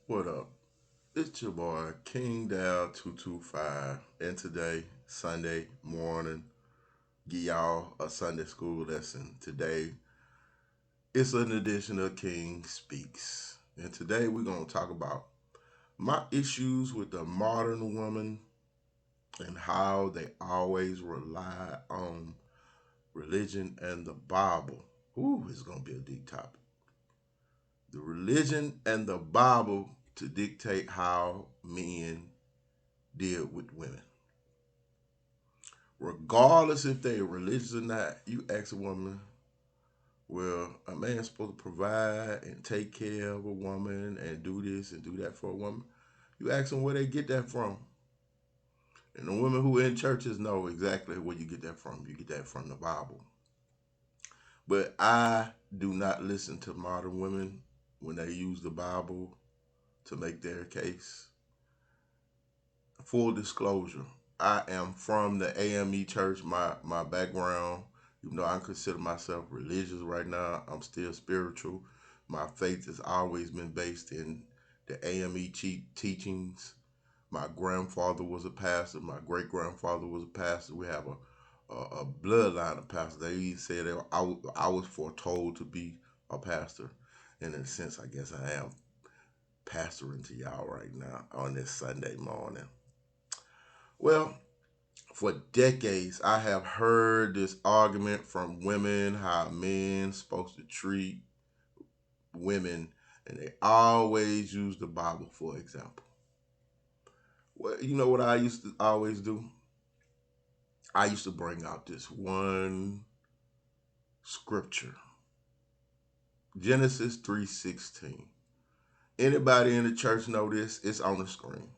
What up? It's your boy King Dow 225, and today, Sunday morning, give y'all a Sunday school lesson. Today, it's an edition of King Speaks, and today we're gonna talk about my issues with the modern woman and how they always rely on religion and the Bible. Ooh, it's gonna be a deep topic. The religion and the Bible to dictate how men deal with women. Regardless if they're religious or not, you ask a woman, well, a man's supposed to provide and take care of a woman and do this and do that for a woman. You ask them where they get that from. And the women who are in churches know exactly where you get that from. You get that from the Bible. But I do not listen to modern women when they use the Bible to make their case. Full disclosure, I am from the AME church. My background, even though I consider myself religious right now, I'm still spiritual. My faith has always been based in the AME teachings. My grandfather was a pastor. My great grandfather was a pastor. We have a bloodline of pastors. They even said that I was foretold to be a pastor. And in a sense, I guess I am pastoring to y'all right now on this Sunday morning. Well, for decades, I have heard this argument from women how men supposed to treat women, and they always use the Bible for example. Well, you know what I used to always do? I used to bring out this one scripture, Genesis 3:16. Anybody in the church know this? It's on the screen.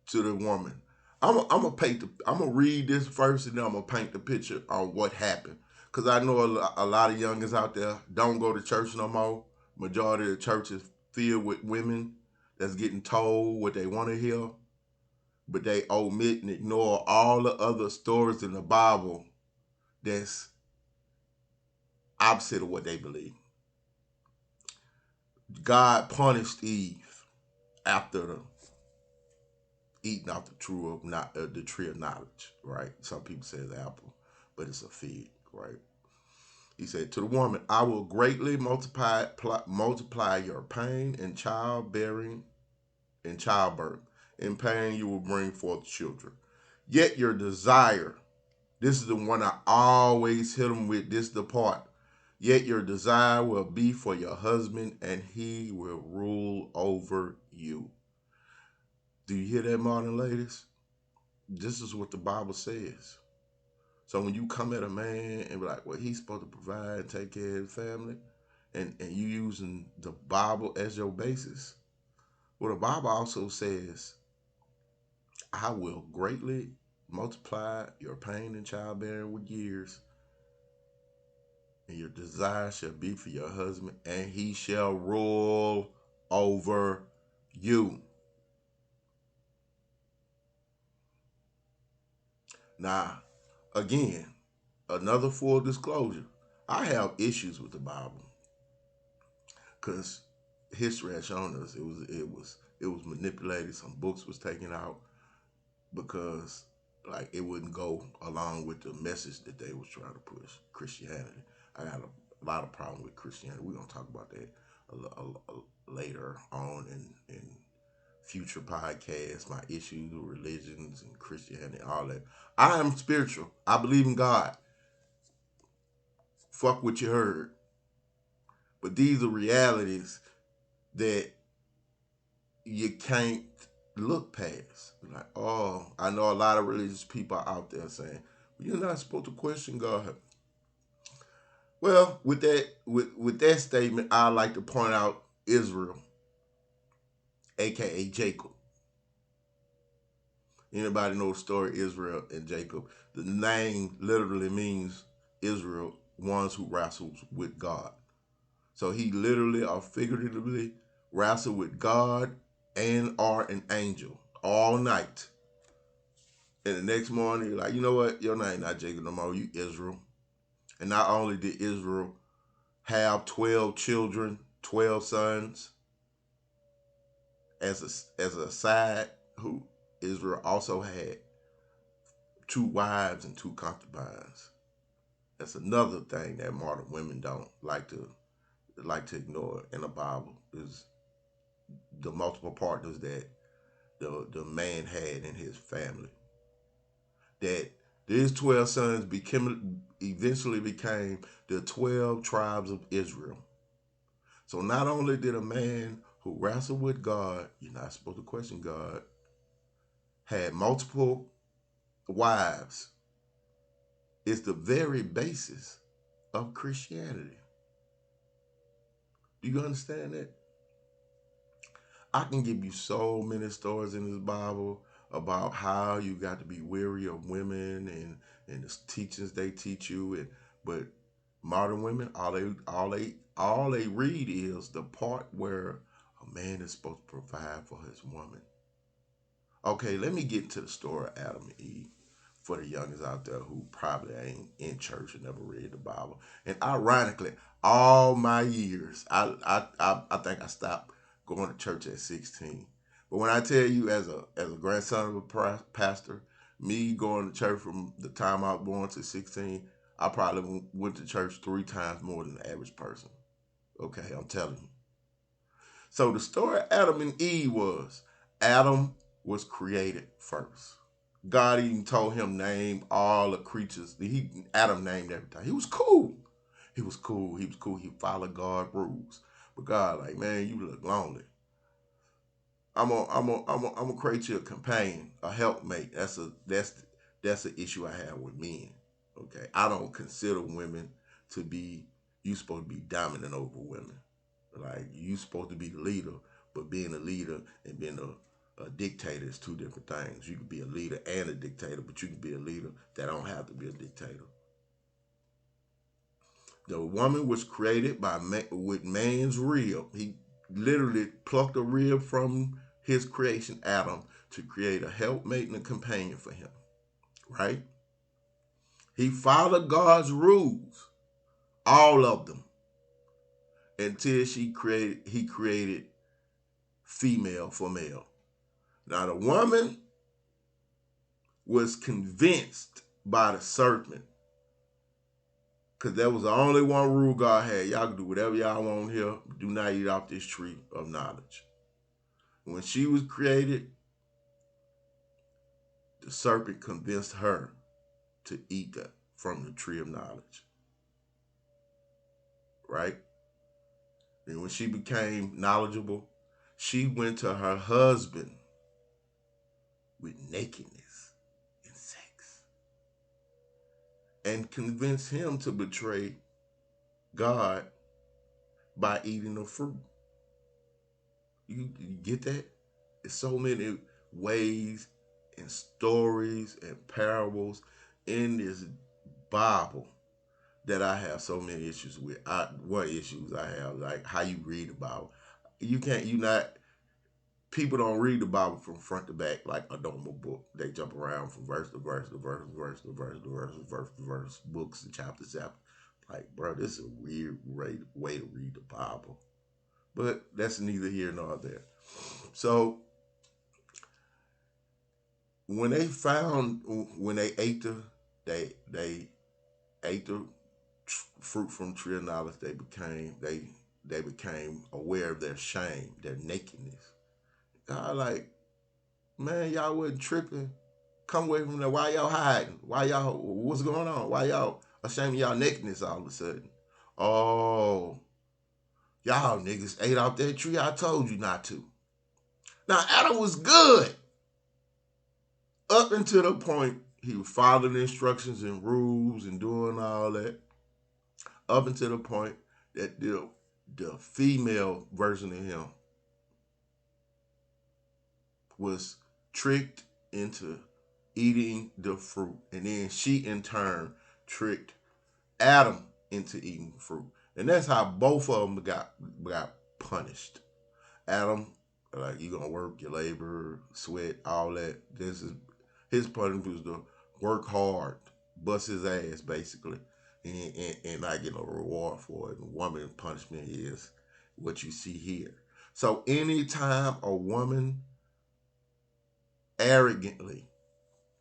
To the woman, I'm gonna read this first, and then I'm gonna paint the picture on what happened. Cause I know a lot of youngins out there don't go to church no more. Majority of the church is filled with women that's getting told what they want to hear, but they omit and ignore all the other stories in the Bible that's opposite of what they believe. God punished Eve after the eating off the true of not the tree of knowledge, right? Some people say it's apple, but it's a fig, right? He said to the woman, "I will greatly multiply your pain in childbearing and childbirth. In pain you will bring forth children. Yet your desire, this is the one I always hit them with. This is the part. Yet your desire will be for your husband, and he will rule over you." Do you hear that, modern ladies? This is what the Bible says. So when you come at a man and be like, well, he's supposed to provide and take care of the family, and you using the Bible as your basis, well, the Bible also says, I will greatly multiply your pain and childbearing with years, and your desire shall be for your husband, and he shall rule over you. Now, again, another full disclosure. I have issues with the Bible because history has shown us it was manipulated. Some books was taken out because like it wouldn't go along with the message that they was trying to push. Christianity. I got a lot of problem with Christianity. We're gonna talk about that later on in future podcasts. My issues with religions and Christianity, all that. I am spiritual. I believe in God. Fuck what you heard. But these are realities that you can't look past. Like, oh, I know a lot of religious people out there saying, well, you're not supposed to question God. Well, with that statement, I like to point out Israel, aka Jacob. Anybody know the story Israel and Jacob? The name literally means Israel, ones who wrestles with God. So he literally or figuratively wrestled with God and or an angel all night. And the next morning, you're like, you know what? Your name not Jacob no more. You Israel. And not only did Israel have 12 children, 12 sons, as a side, who Israel also had two wives and two concubines. That's another thing that modern women don't like to ignore in the Bible, is the multiple partners that the man had in his family. That these 12 sons eventually became the 12 tribes of Israel. So not only did a man who wrestled with God, you're not supposed to question God, had multiple wives, is the very basis of Christianity. Do you understand that? I can give you so many stories in this Bible about how you got to be weary of women and the teachings they teach you, but modern women, all they read is the part where a man is supposed to provide for his woman. Okay, let me get into the story of Adam and Eve for the youngins out there who probably ain't in church and never read the Bible. And ironically, all my years, I think I stopped going to church at 16. But when I tell you, as a grandson of a pastor, me going to church from the time I was born to 16, I probably went to church 3 times more than the average person. Okay, I'm telling you. So the story of Adam and Eve was Adam was created first. God even told him name all the creatures. Adam named everything. He was cool. He was cool. He was cool. He followed God's rules. But God, like, man, you look lonely. I'm gonna create you a companion, a helpmate. That's an issue I have with men. Okay, I don't consider women to be. You supposed to be dominant over women. Like, you supposed to be the leader, but being a leader and being a dictator is two different things. You can be a leader and a dictator, but you can be a leader that don't have to be a dictator. The woman was created with man's rib. He literally plucked a rib from his creation, Adam, to create a helpmate and a companion for him. Right? He followed God's rules, all of them, until he created female for male. Now the woman was convinced by the serpent, because that was the only one rule God had. Y'all can do whatever y'all want here. Do not eat off this tree of knowledge. When she was created, the serpent convinced her to eat from the tree of knowledge. Right? And when she became knowledgeable, she went to her husband with nakedness and sex and convinced him to betray God by eating the fruit. You get that? There's so many ways and stories and parables in this Bible that I have so many issues with. One issues I have, like how you read the Bible. People don't read the Bible from front to back like a normal book. They jump around from verse to verse to verse to verse to verse to verse to verse to verse, books and chapter to chapter. Like, bro, this is a weird way to read the Bible. But that's neither here nor there. So when they they ate the fruit from tree of knowledge, they became aware of their shame, their nakedness. God, like, man, y'all wasn't tripping. Come away from there. Why y'all hiding? What's going on? Why y'all ashamed of y'all nakedness all of a sudden? Oh, y'all niggas ate off that tree. I told you not to. Now, Adam was good up until the point he was following instructions and rules and doing all that. Up until the point that the female version of him was tricked into eating the fruit. And then she, in turn, tricked Adam into eating fruit. And that's how both of them got punished. Adam, like, you gonna work, your labor, sweat, all that. This is his punishment was to work hard, bust his ass basically, and not get no reward for it. And woman punishment is what you see here. So anytime a woman arrogantly,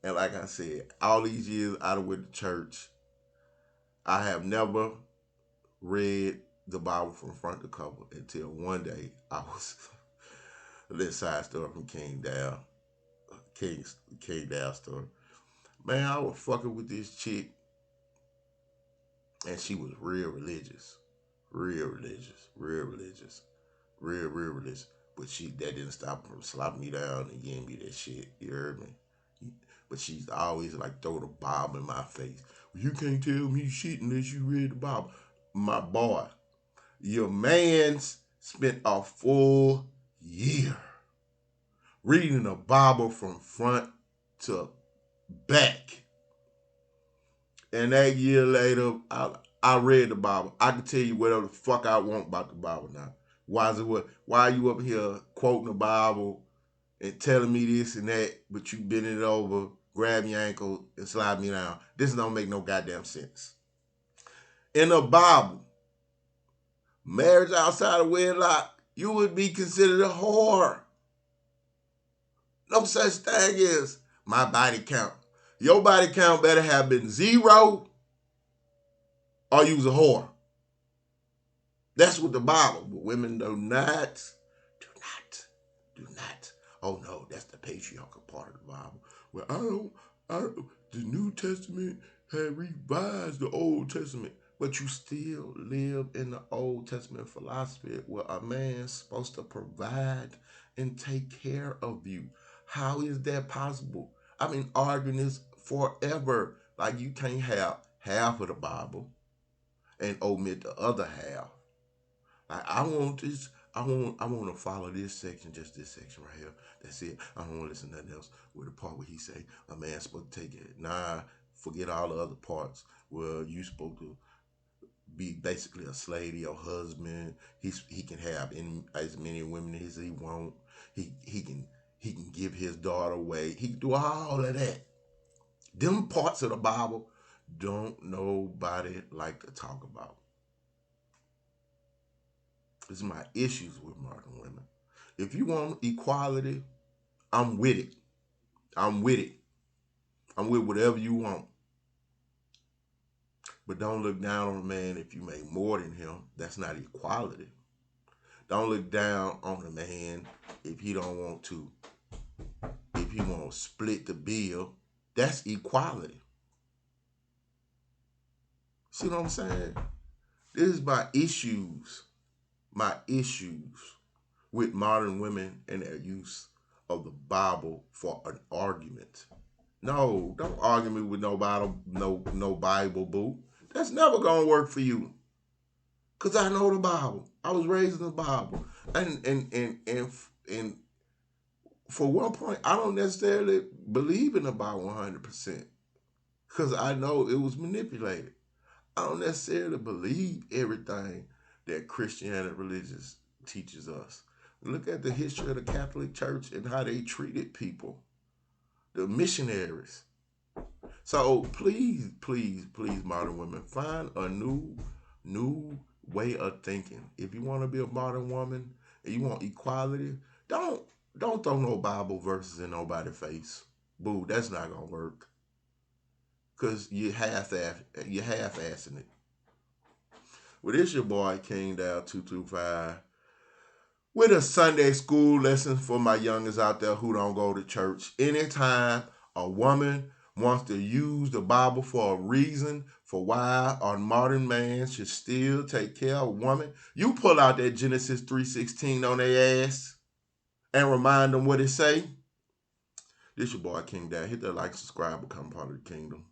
and like I said, all these years out of with the church, I have never read the Bible from front to cover until one day I was a little side story from King Down story. Man, I was fucking with this chick, and she was real religious, real religious, real religious, real religious. But that didn't stop her from slapping me down and giving me that shit. You heard me? But she's always like throw the Bible in my face. You can't tell me shit unless you read the Bible. My boy, your man's spent a full year reading the Bible from front to back. And that year later, I read the Bible. I can tell you whatever the fuck I want about the Bible now. Why are you up here quoting the Bible and telling me this and that, but you bending it over, grab your ankle, and slide me down? This don't make no goddamn sense. In the Bible, marriage outside of wedlock, you would be considered a whore. No such thing as my body count. Your body count better have been 0 or you was a whore. That's what the Bible. But women do not. Oh no, that's the patriarchal part of the Bible. Well, the New Testament had revised the Old Testament, but you still live in the Old Testament philosophy where a man's supposed to provide and take care of you. How is that possible? I've been arguing this forever. Like you can't have half of the Bible and omit the other half. Like I want this. I want to follow this section, just this section right here. That's it. I don't want to listen to nothing else. With the part where he say a man's supposed to take it. Nah, forget all the other parts. Well, you supposed to be basically a slave to your husband. He can have as many women as he want. He can give his daughter away. He can do all of that. Them parts of the Bible don't nobody like to talk about. This is my issues with modern women. If you want equality, I'm with it. I'm with it. I'm with whatever you want. But don't look down on a man if you make more than him. That's not equality. Don't look down on a man if he don't want to. If he want to split the bill, that's equality. See what I'm saying? This is my issues. My issues with modern women and their use of the Bible for an argument. No, don't argue me with no Bible, boo. That's never gonna work for you. Cause I know the Bible. I was raised in the Bible, and for one point, I don't necessarily believe in the Bible 100%. Cause I know it was manipulated. I don't necessarily believe everything that Christianity religious teaches us. Look at the history of the Catholic Church and how they treated people, the missionaries. So please, modern women, find a new way of thinking. If you want to be a modern woman and you want equality, don't throw no Bible verses in nobody's face. Boo, that's not gonna work. Cause you half-assing it. Well, this your boy King Down 225 with a Sunday school lesson for my youngers out there who don't go to church. Anytime a woman wants to use the Bible for a reason for why a modern man should still take care of a woman, you pull out that Genesis 3:16 on their ass and remind them what it say. This your boy King Down. Hit that like, subscribe, become part of the kingdom.